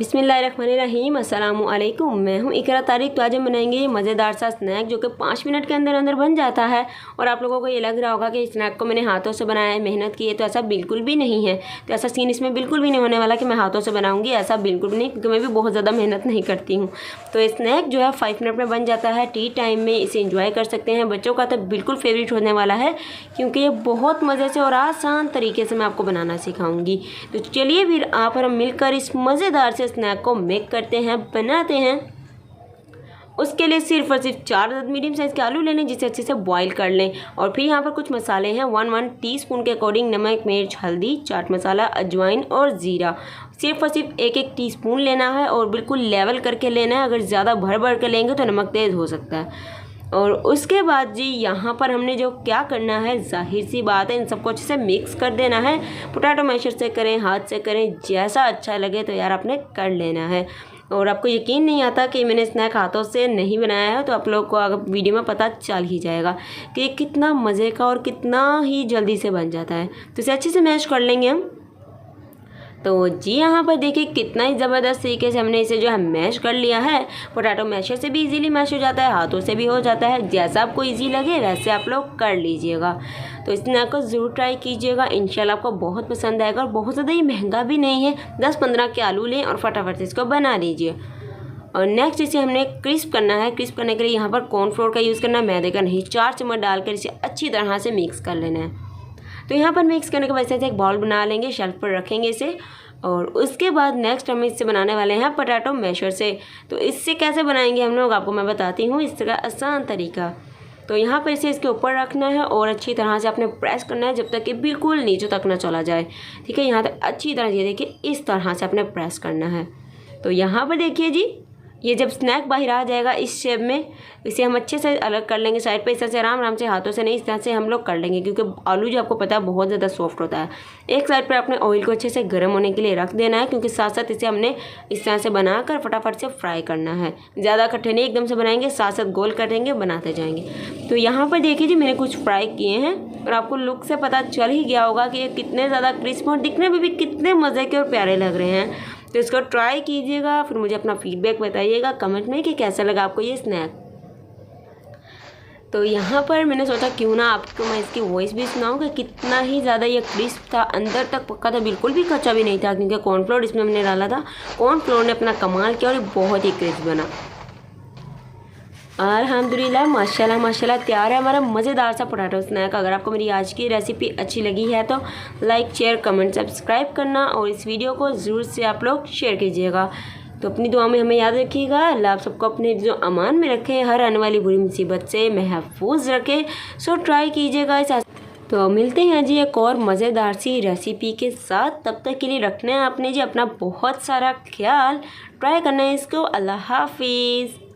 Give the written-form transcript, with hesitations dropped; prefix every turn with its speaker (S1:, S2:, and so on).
S1: बिस्मिल्लाहिर्रहमानिर्रहीम अस्सलामु अलैकुम। मैं हूं इकरा तारिक। तो आज हम बनाएंगे ये मज़ेदार सा स्नैक जो कि 5 मिनट के अंदर अंदर बन जाता है। और आप लोगों को ये लग रहा होगा कि इस स्नैक को मैंने हाथों से बनाया है, मेहनत की है, तो ऐसा बिल्कुल भी नहीं है। तो ऐसा सीन इसमें बिल्कुल भी नहीं होने वाला कि मैं हाथों से बनाऊँगी, ऐसा बिल्कुल भी नहीं, क्योंकि मैं भी बहुत ज़्यादा मेहनत नहीं करती हूँ। तो ये स्नैक जो है 5 मिनट में बन जाता है। टी टाइम में इसे इंजॉय कर सकते हैं। बच्चों का तो बिल्कुल फेवरेट होने वाला है, क्योंकि ये बहुत मज़े से और आसान तरीके से मैं आपको बनाना सिखाऊंगी। तो चलिए फिर आप और हम मिलकर इस मज़ेदार से स्नैक को मेक करते हैं, बनाते हैं। उसके लिए सिर्फ और सिर्फ 4 मीडियम साइज़ के आलू लेने, जिसे अच्छे से बॉईल कर लें। और फिर यहाँ पर कुछ मसाले हैं 1 टीस्पून के अकॉर्डिंग नमक, मिर्च, हल्दी, चाट मसाला, अजवाइन और ज़ीरा। सिर्फ और सिर्फ 1 टीस्पून लेना है और बिल्कुल लेवल करके लेना है। अगर ज़्यादा भर भर के लेंगे तो नमक तेज़ हो सकता है। और उसके बाद जी यहाँ पर हमने जो क्या करना है, जाहिर सी बात है, इन सबको अच्छे से मिक्स कर देना है। पोटैटो मैशर से करें, हाथ से करें, जैसा अच्छा लगे तो यार आपने कर लेना है। और आपको यकीन नहीं आता कि मैंने स्नैक हाथों से नहीं बनाया है, तो आप लोग को अगर वीडियो में पता चल ही जाएगा कि कितना मज़े का और कितना ही जल्दी से बन जाता है। तो इसे अच्छे से मैश कर लेंगे हम। तो जी यहाँ पर देखिए कितना ही ज़बरदस्त तरीके से हमने इसे जो है मैश कर लिया है। पोटैटो मैशर से भी इजीली मैश हो जाता है, हाथों से भी हो जाता है। जैसा आपको इजी लगे वैसे आप लोग कर लीजिएगा। तो इस स्नैक को ज़रूर ट्राई कीजिएगा, इंशाल्लाह आपको बहुत पसंद आएगा। और बहुत ज़्यादा ही महंगा भी नहीं है, 10-15 के आलू लें और फटाफट से इसको बना लीजिए। और नेक्स्ट इसे हमने क्रिस्प करना है। क्रिस्प करने के लिए यहाँ पर कॉर्नफ्लोर का यूज़ करना है, मैदे का नहीं। 4 चम्मच डालकर इसे अच्छी तरह से मिक्स कर लेना है। तो यहाँ पर मिक्स करने के बाद से एक बाउल बना लेंगे, शेल्फ पर रखेंगे इसे। और उसके बाद नेक्स्ट हम इससे बनाने वाले हैं पोटैटो मैशर से। तो इससे कैसे बनाएंगे हम लोग, आपको मैं बताती हूँ इस तरह आसान तरीका। तो यहाँ पर इसे इसके ऊपर रखना है और अच्छी तरह से आपने प्रेस करना है जब तक कि बिल्कुल नीचे तक ना चला जाए। ठीक है, यहाँ तक अच्छी तरह से देखिए इस तरह से आपने प्रेस करना है। तो यहाँ पर देखिए जी, ये जब स्नैक बाहर आ जाएगा इस शेप में, इसे हम अच्छे से अलग कर लेंगे साइड पे। इस तरह से आराम से, हाथों से नहीं, इस तरह से हम लोग कर लेंगे, क्योंकि आलू जो आपको पता है बहुत ज़्यादा सॉफ्ट होता है। एक साइड पर अपने ऑयल को अच्छे से गर्म होने के लिए रख देना है, क्योंकि साथ साथ इसे हमने इस तरह से बनाकर फटाफट से फ्राई करना है। ज़्यादा इकट्ठे नहीं एकदम से बनाएंगे, साथ साथ गोल करेंगे, बनाते जाएंगे। तो यहाँ पर देखिए जी मैंने कुछ फ्राई किए हैं और आपको लुक से पता चल ही गया होगा कि ये कितने ज़्यादा क्रिस्प और दिखने में भी कितने मज़े के और प्यारे लग रहे हैं। तो इसको ट्राई कीजिएगा, फिर मुझे अपना फीडबैक बताइएगा कमेंट में कि कैसा लगा आपको ये स्नैक। तो यहाँ पर मैंने सोचा क्यों ना आपको मैं इसकी वॉइस भी सुनाऊँ कि कितना ही ज़्यादा ये क्रिस्प था, अंदर तक पक्का था, बिल्कुल भी कच्चा भी नहीं था, क्योंकि कॉर्नफ्लोर इसमें हमने डाला था। कॉर्नफ्लोर ने अपना कमाल किया और ये बहुत ही क्रिस्प बना। अल्हम्दुलिल्लाह, माशाल्लाह माशाल्लाह, तैयार है हमारा मज़ेदार सा पोटैटो स्नैक। अगर आपको मेरी आज की रेसिपी अच्छी लगी है तो लाइक, शेयर, कमेंट, सब्सक्राइब करना और इस वीडियो को ज़रूर से आप लोग शेयर कीजिएगा। तो अपनी दुआ में हमें याद रखिएगा। अल्लाह आप सबको अपने जो अमान में रखे, हर आने वाली बुरी मुसीबत से महफूज रखे। सो ट्राई कीजिएगा इस। तो मिलते हैं जी एक और मज़ेदार सी रेसिपी के साथ। तब तक के लिए रखना है आपने जी अपना बहुत सारा ख्याल, ट्राई करना है इसको। अल्लाह हाफिज़।